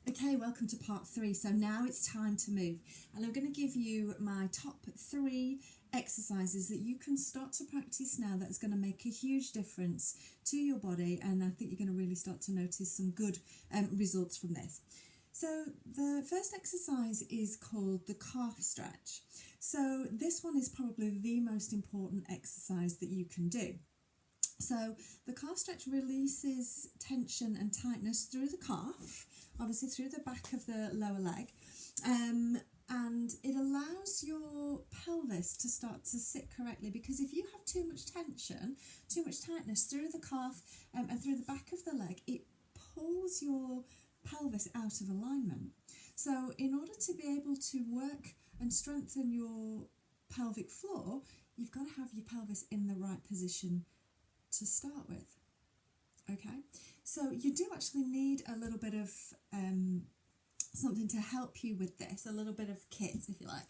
Okay, welcome to part 3. So now it's time to move, and I'm going to give you my top 3 exercises that you can start to practice now that is going to make a huge difference to your body, and I think you're going to really start to notice some good results from this. So the first exercise is called the calf stretch. So this one is probably the most important exercise that you can do. So the calf stretch releases tension and tightness through the calf, obviously through the back of the lower leg, and it allows your pelvis to start to sit correctly, because if you have too much tension, too much tightness through the calf and through the back of the leg, it pulls your pelvis out of alignment. So in order to be able to work and strengthen your pelvic floor, you've got to have your pelvis in the right position to start with. Okay, so you do actually need a little bit of something to help you with this, a little bit of kit, if you like.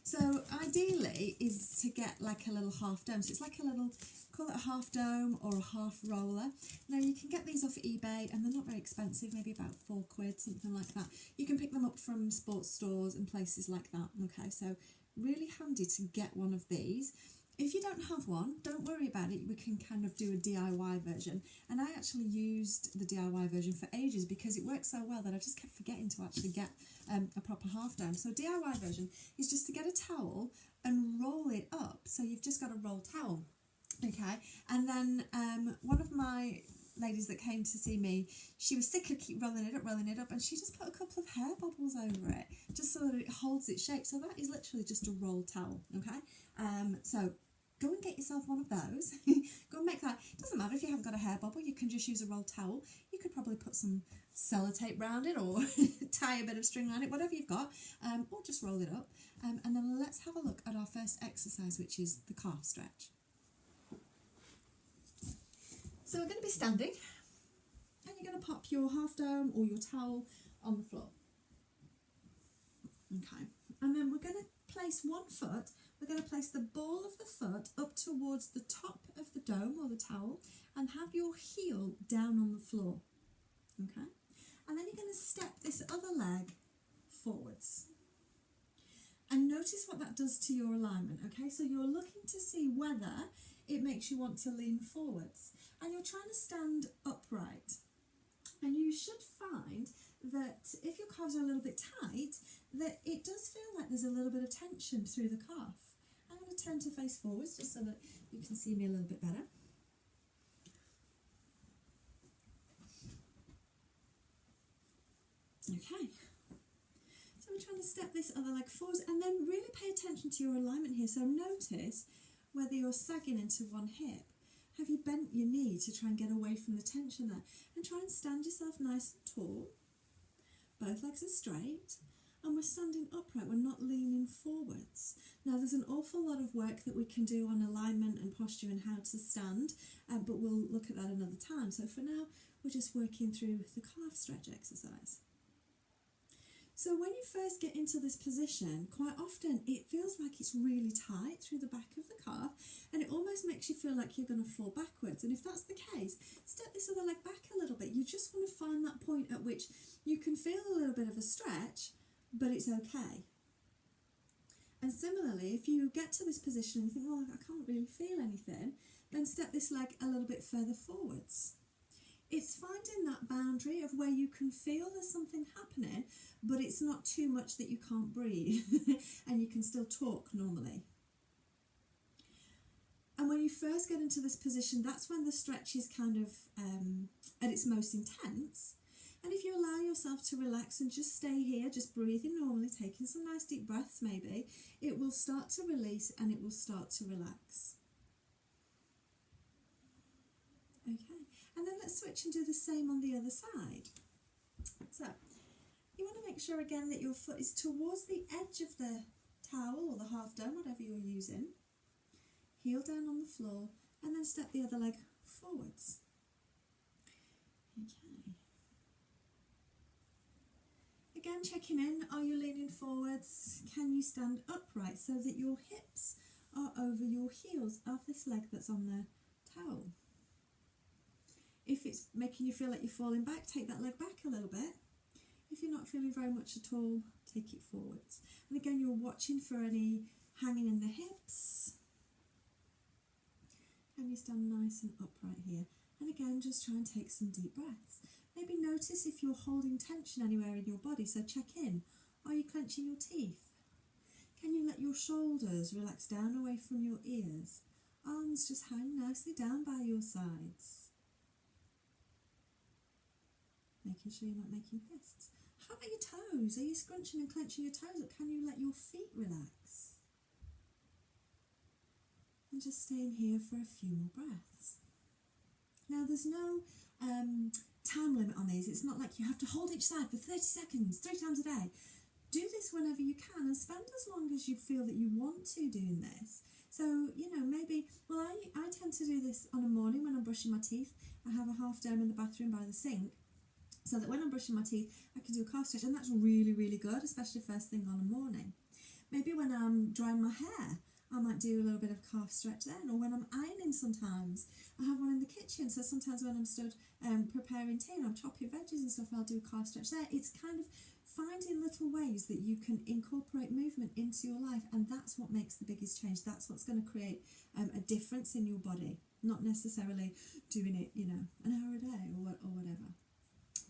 So ideally is to get like a little half dome. So it's like a little, call it a half dome or a half roller. Now you can get these off eBay and they're not very expensive, maybe about £4, something like that. You can pick them up from sports stores and places like that. Okay, so really handy to get one of these. If you don't have one, don't worry about it. We can kind of do a DIY version. And I actually used the DIY version for ages because it worked so well that I just kept forgetting to actually get a proper half dome. So DIY version is just to get a towel and roll it up. So you've just got a roll towel, okay? And then one of my ladies that came to see me, she was sick of keep rolling it up, and she just put a couple of hair bubbles over it just so that it holds its shape. So that is literally just a roll towel, okay? So go and get yourself one of those. Go and make that. It doesn't matter if you haven't got a hair bubble, you can just use a roll towel. You could probably put some sellotape around it or tie a bit of string around it, whatever you've got, or just roll it up. And then let's have a look at our first exercise, which is the calf stretch. So we're going to be standing, and you're going to pop your half dome or your towel on the floor. Okay, and then we're going to place one foot. We're going to place the ball of the foot up towards the top of the dome or the towel and have your heel down on the floor. Okay, and then you're going to step this other leg forwards. And notice what that does to your alignment. Okay, so you're looking to see whether it makes you want to lean forwards. And you're trying to stand upright. And you should find that if your calves are a little bit tight, that it does feel like there's a little bit of tension through the calf. I'm going to turn to face forwards just so that you can see me a little bit better. Okay. So we're trying to step this other leg forwards, and then really pay attention to your alignment here. So notice whether you're sagging into one hip. Have you bent your knee to try and get away from the tension there? And try and stand yourself nice and tall. Both legs are straight. And we're standing upright. We're not leaning forwards. Now, there's an awful lot of work that we can do on alignment and posture and how to stand, but we'll look at that another time. So for now, we're just working through the calf stretch exercise. So when you first get into this position, quite often it feels like it's really tight through the back of the calf, and it almost makes you feel like you're going to fall backwards. And if that's the case, step this other leg back a little bit. You just want to find that point at which you can feel a little bit of a stretch, but it's okay. And similarly, if you get to this position and you think, oh, I can't really feel anything, then step this leg a little bit further forwards. It's finding that boundary of where you can feel there's something happening, but it's not too much that you can't breathe and you can still talk normally. And when you first get into this position, that's when the stretch is kind of at its most intense. And if you allow yourself to relax and just stay here, just breathing normally, taking some nice deep breaths maybe, it will start to release and it will start to relax. Okay, and then let's switch and do the same on the other side. So, you want to make sure again that your foot is towards the edge of the towel or the half dome, whatever you're using. Heel down on the floor, and then step the other leg forwards. Okay. Again, checking in, are you leaning forwards? Can you stand upright so that your hips are over your heels of this leg that's on the towel? If it's making you feel like you're falling back, take that leg back a little bit. If you're not feeling very much at all, take it forwards. And again, you're watching for any hanging in the hips. And you stand nice and upright here. And again, just try and take some deep breaths. Maybe notice if you're holding tension anywhere in your body, so check in. Are you clenching your teeth? Can you let your shoulders relax down away from your ears? Arms just hang nicely down by your sides. Making sure you're not making fists. How about your toes? Are you scrunching and clenching your toes, or can you let your feet relax? And just staying here for a few more breaths. Now there's no time limit on these. It's not like you have to hold each side for 30 seconds, 3 times a day. Do this whenever you can and spend as long as you feel that you want to doing this. So, you know, maybe, well, I tend to do this on a morning when I'm brushing my teeth. I have a half dome in the bathroom by the sink, so that when I'm brushing my teeth, I can do a calf stretch, and that's really, really good, especially first thing on a morning. Maybe when I'm drying my hair, I might do a little bit of calf stretch then, or when I'm ironing sometimes. I have one in the kitchen, so sometimes when I'm stood preparing tea and I'm chopping veggies and stuff, I'll do a calf stretch there. It's kind of finding little ways that you can incorporate movement into your life, and that's what makes the biggest change. That's what's going to create a difference in your body, not necessarily doing it, you know, an hour a day or whatever.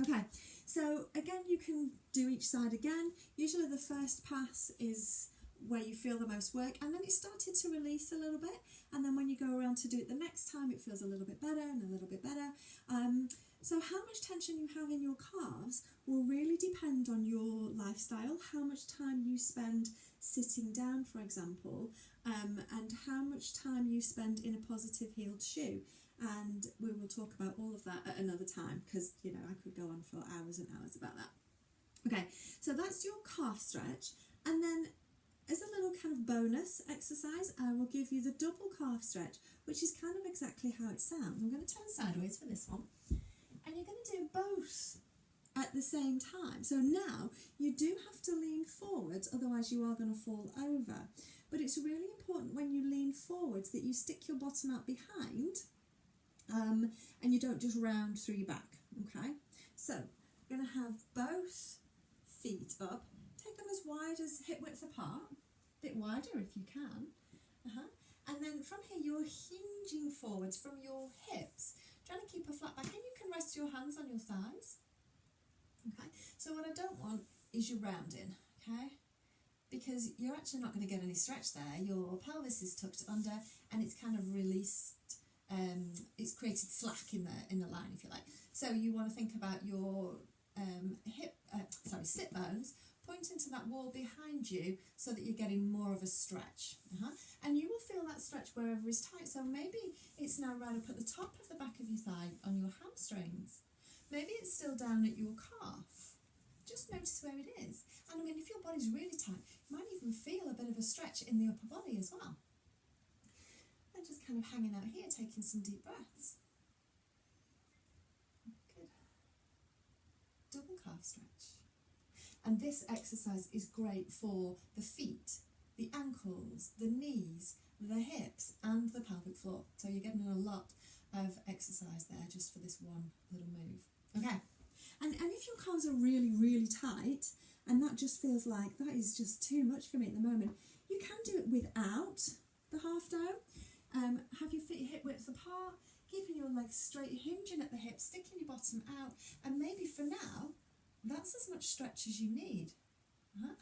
Okay, so again, you can do each side again. Usually the first pass is where you feel the most work, and then it started to release a little bit, and then when you go around to do it the next time, it feels a little bit better and a little bit better. So how much tension you have in your calves will really depend on your lifestyle, how much time you spend sitting down, for example, and how much time you spend in a positive heeled shoe. And we will talk about all of that at another time, because, you know, I could go on for hours and hours about that. Okay, so that's your calf stretch, and then as a little kind of bonus exercise, I will give you the double calf stretch, which is kind of exactly how it sounds. I'm going to turn sideways for this one, and you're going to do both at the same time. So now you do have to lean forwards, otherwise you are going to fall over. But it's really important when you lean forwards that you stick your bottom out behind, and you don't just round through your back, okay? So you're going to have both feet up. Take them as wide as hip width apart, a bit wider if you can. And then from here you're hinging forwards from your hips, trying to keep a flat back, and you can rest your hands on your thighs. Okay, so what I don't want is you rounding, okay? Because you're actually not going to get any stretch there. Your pelvis is tucked under, and it's kind of released. It's created slack in the line, if you like. So you want to think about your sit bones pointing to that wall behind you, so that you're getting more of a stretch. And you will feel that stretch wherever is tight. So maybe it's now right up at the top of the back of your thigh on your hamstrings. Maybe it's still down at your calf. Just notice where it is. And I mean, if your body's really tight, you might even feel a bit of a stretch in the upper body as well. And just kind of hanging out here, taking some deep breaths. Good. Double calf stretch. And this exercise is great for the feet, the ankles, the knees, the hips, and the pelvic floor. So you're getting a lot of exercise there just for this one little move. Okay, and if your calves are really, really tight, and that just feels like that is just too much for me at the moment, you can do it without the half dome. Have your feet hip width apart, keeping your legs straight, hinging at the hips, sticking your bottom out, and maybe for now, that's as much stretch as you need,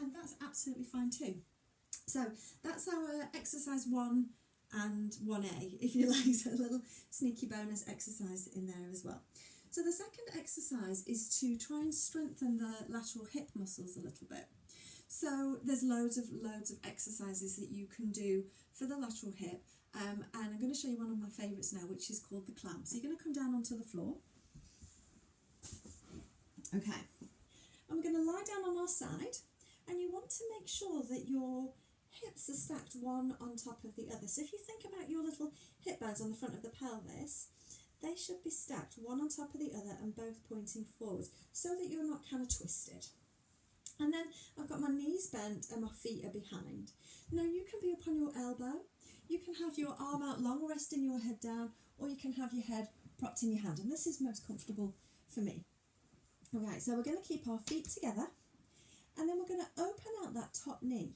and that's absolutely fine too. So that's our exercise 1 and 1A, if you like, so a little sneaky bonus exercise in there as well. So the second exercise is to try and strengthen the lateral hip muscles a little bit. So there's loads of exercises that you can do for the lateral hip, and I'm going to show you one of my favourites now, which is called the clamp. So you're going to come down onto the floor. Okay, and we're going to lie down on our side, and you want to make sure that your hips are stacked one on top of the other. So if you think about your little hip bones on the front of the pelvis, they should be stacked one on top of the other and both pointing forwards, so that you're not kind of twisted. And then I've got my knees bent and my feet are behind. Now you can be up on your elbow, you can have your arm out long, resting your head down, or you can have your head propped in your hand, and this is most comfortable for me. Okay, so we're going to keep our feet together, and then we're going to open out that top knee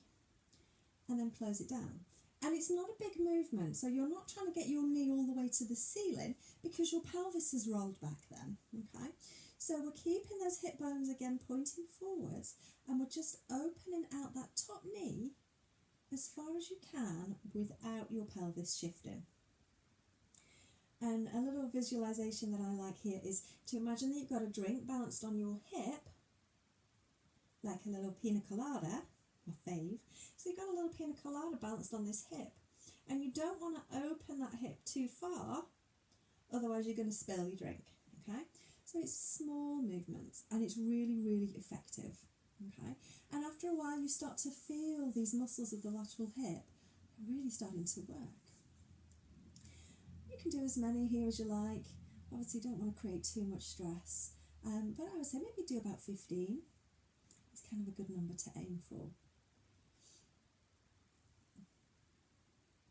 and then close it down. And it's not a big movement, so you're not trying to get your knee all the way to the ceiling because your pelvis is rolled back then, okay? So we're keeping those hip bones again pointing forwards, and we're just opening out that top knee as far as you can without your pelvis shifting. And a little visualization that I like here is to imagine that you've got a drink balanced on your hip, like a little pina colada, my fave. So you've got a little pina colada balanced on this hip, and you don't want to open that hip too far, otherwise you're going to spill your drink, okay? So it's small movements, and it's really, really effective, okay? And after a while you start to feel these muscles of the lateral hip really starting to work. You can do as many here as you like. Obviously you don't want to create too much stress, but I would say maybe do about 15. It's kind of a good number to aim for.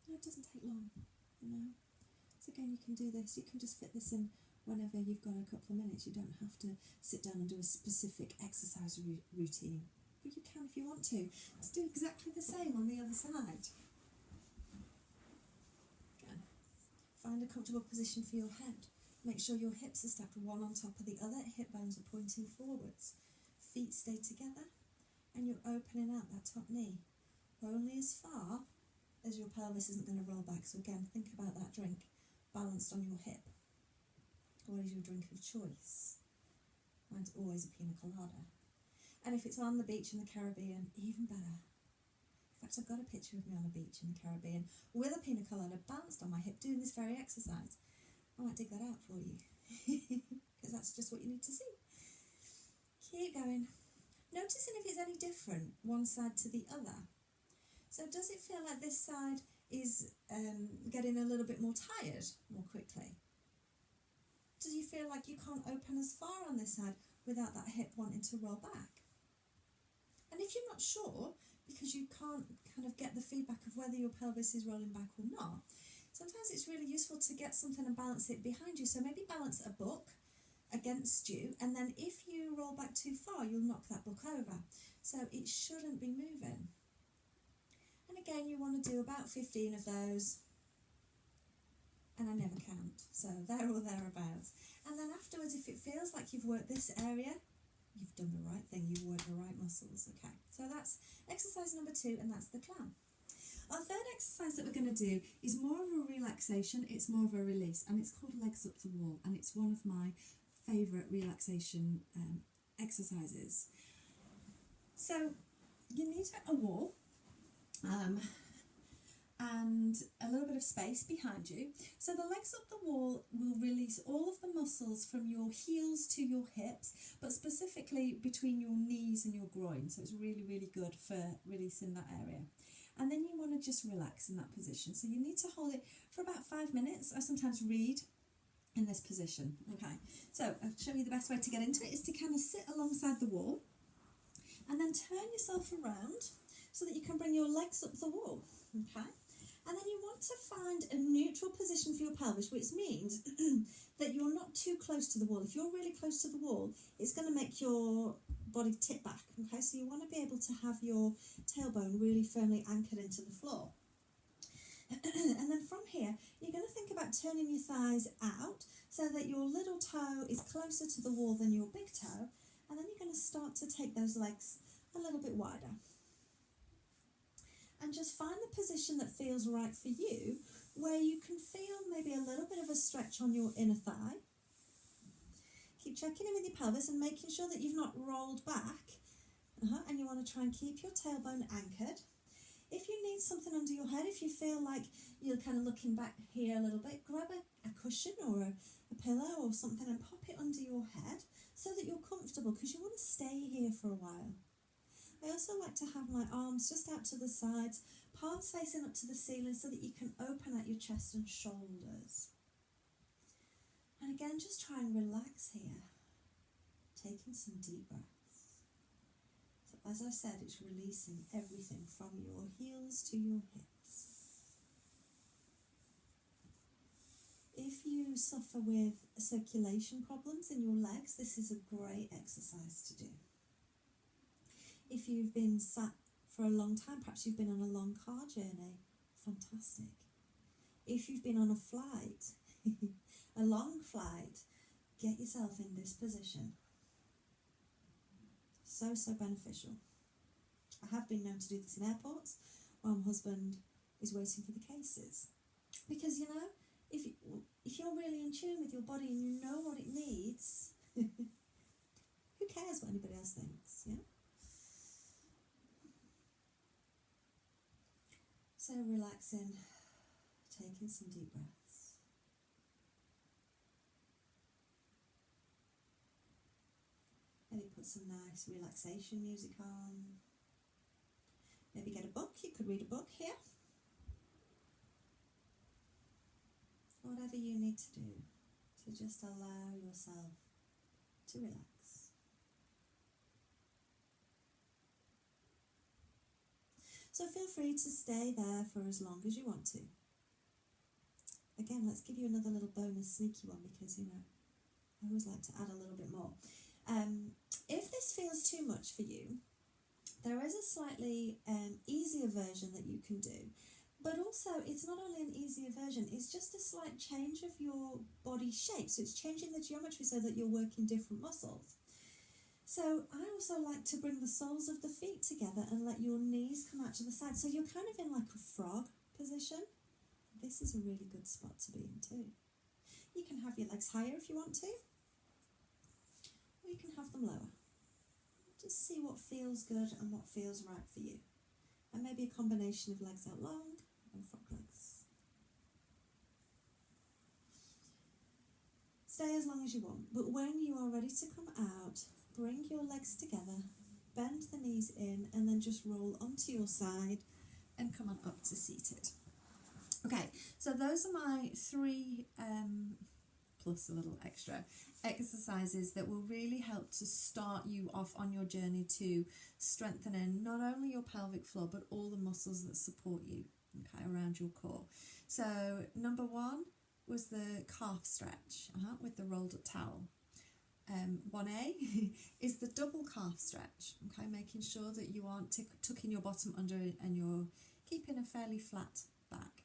No, it doesn't take long, you know. So again, you can do this. You can just fit this in whenever you've got a couple of minutes. You don't have to sit down and do a specific exercise routine, but you can if you want to. Let's do exactly the same on the other side. Find a comfortable position for your head. Make sure your hips are stacked one on top of the other, hip bones are pointing forwards. Feet stay together, and you're opening out that top knee. Only as far as your pelvis isn't going to roll back. So again, think about that drink balanced on your hip. What is your drink of choice? Mine's always a pina colada. And if it's on the beach in the Caribbean, even better. In fact, I've got a picture of me on a beach in the Caribbean with a pina colada balanced on my hip doing this very exercise. I might dig that out for you because that's just what you need to see. Keep going. Noticing if it's any different one side to the other. So does it feel like this side is getting a little bit more tired more quickly? Do you feel like you can't open as far on this side without that hip wanting to roll back? And if you're not sure, because you can't kind of get the feedback of whether your pelvis is rolling back or not, sometimes it's really useful to get something and balance it behind you. So maybe balance a book against you, and then if you roll back too far, you'll knock that book over. So it shouldn't be moving. And again, you want to do about 15 of those, and I never count, so there or thereabouts. And then afterwards, if it feels like you've worked this area, you've done the right thing, you've worked the right muscles, okay? So that's exercise number 2, and that's the clown. Our third exercise that we're going to do is more of a relaxation, it's more of a release, and it's called legs up the wall, and it's one of my favourite relaxation exercises. So you need a wall and a little bit of space behind you. So the legs up the wall will release all of the muscles from your heels to your hips, but specifically between your knees and your groin. So it's really, really good for releasing that area. And then you want to just relax in that position. So you need to hold it for about 5 minutes. I sometimes read in this position. Okay, so I'll show you the best way to get into it is to kind of sit alongside the wall and then turn yourself around so that you can bring your legs up the wall. Okay, and then you want to find a neutral position for your pelvis, which means that you're not too close to the wall. If you're really close to the wall, it's going to make your body tip back. Okay, so you want to be able to have your tailbone really firmly anchored into the floor. And then from here, you're going to think about turning your thighs out so that your little toe is closer to the wall than your big toe, and then you're going to start to take those legs a little bit wider. And just find the position that feels right for you, where you can feel maybe a little bit of a stretch on your inner thigh. Keep checking in with your pelvis and making sure that you've not rolled back. And you want to try and keep your tailbone anchored. If you need something under your head, if you feel like you're kind of looking back here a little bit, grab a cushion or a pillow or something and pop it under your head so that you're comfortable, because you want to stay here for a while. I also like to have my arms just out to the sides, palms facing up to the ceiling so that you can open out your chest and shoulders. And again, just try and relax here, taking some deep breaths. So as I said, it's releasing everything from your heels to your hips. If you suffer with circulation problems in your legs, this is a great exercise to do. If you've been sat for a long time, perhaps you've been on a long car journey, fantastic. If you've been on a flight, a long flight, get yourself in this position. So beneficial. I have been known to do this in airports while my husband is waiting for the cases. Because, you know, if you're really in tune with your body and you know what it needs, who cares what anybody else thinks, yeah? So relaxing, taking some deep breaths. Maybe put some nice relaxation music on. Maybe get a book. You could read a book here. Whatever you need to do to just allow yourself to relax. So feel free to stay there for as long as you want to. Again, let's give you another little bonus sneaky one because, you know, I always like to add a little bit more. If this feels too much for you, there is a slightly easier version that you can do. But also, it's not only an easier version, it's just a slight change of your body shape. So it's changing the geometry so that you're working different muscles. So I also like to bring the soles of the feet together and let your knees come out to the side. So you're kind of in like a frog position. This is a really good spot to be in too. You can have your legs higher if you want to, or you can have them lower. Just see what feels good and what feels right for you. And maybe a combination of legs out long and frog legs. Stay as long as you want, but when you are ready to come out, bring your legs together, bend the knees in, and then just roll onto your side and come on up to seated. Okay, so those are my 3 plus a little extra exercises that will really help to start you off on your journey to strengthening not only your pelvic floor but all the muscles that support you, okay, around your core. So number 1 was the calf stretch with the rolled up towel. 1A is the double calf stretch, okay, making sure that you aren't tucking your bottom under and you're keeping a fairly flat back.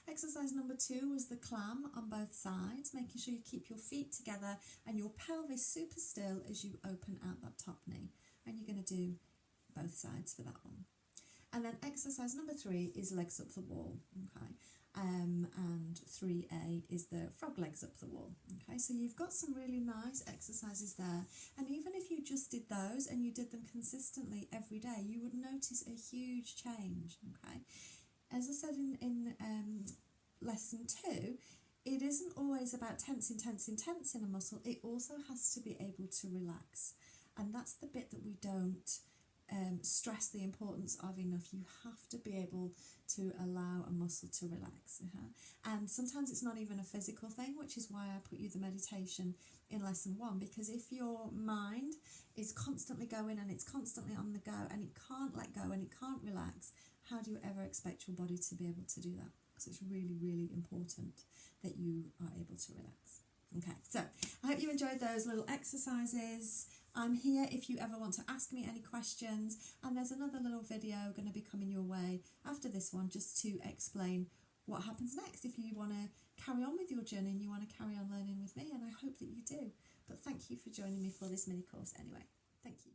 Exercise number 2 was the clam on both sides, making sure you keep your feet together and your pelvis super still as you open out that top knee. And you're going to do both sides for that one. And then exercise number 3 is legs up the wall, okay. And 3A is the frog legs up the wall, okay. So you've got some really nice exercises there. And even if you just did those and you did them consistently every day, you would notice a huge change, okay. As I said in lesson 2, it isn't always about tensing a muscle. It also has to be able to relax. And that's the bit that we don't stress the importance of enough. You have to be able to allow a muscle to relax. And sometimes it's not even a physical thing, which is why I put you the meditation in lesson 1, because if your mind is constantly going and it's constantly on the go and it can't let go and it can't relax, how do you ever expect your body to be able to do that? So it's really, really important that you are able to relax. Okay, so I hope you enjoyed those little exercises. I'm here if you ever want to ask me any questions, and there's another little video going to be coming your way after this one just to explain what happens next if you want to carry on with your journey and you want to carry on learning with me, and I hope that you do. But thank you for joining me for this mini course anyway. Thank you.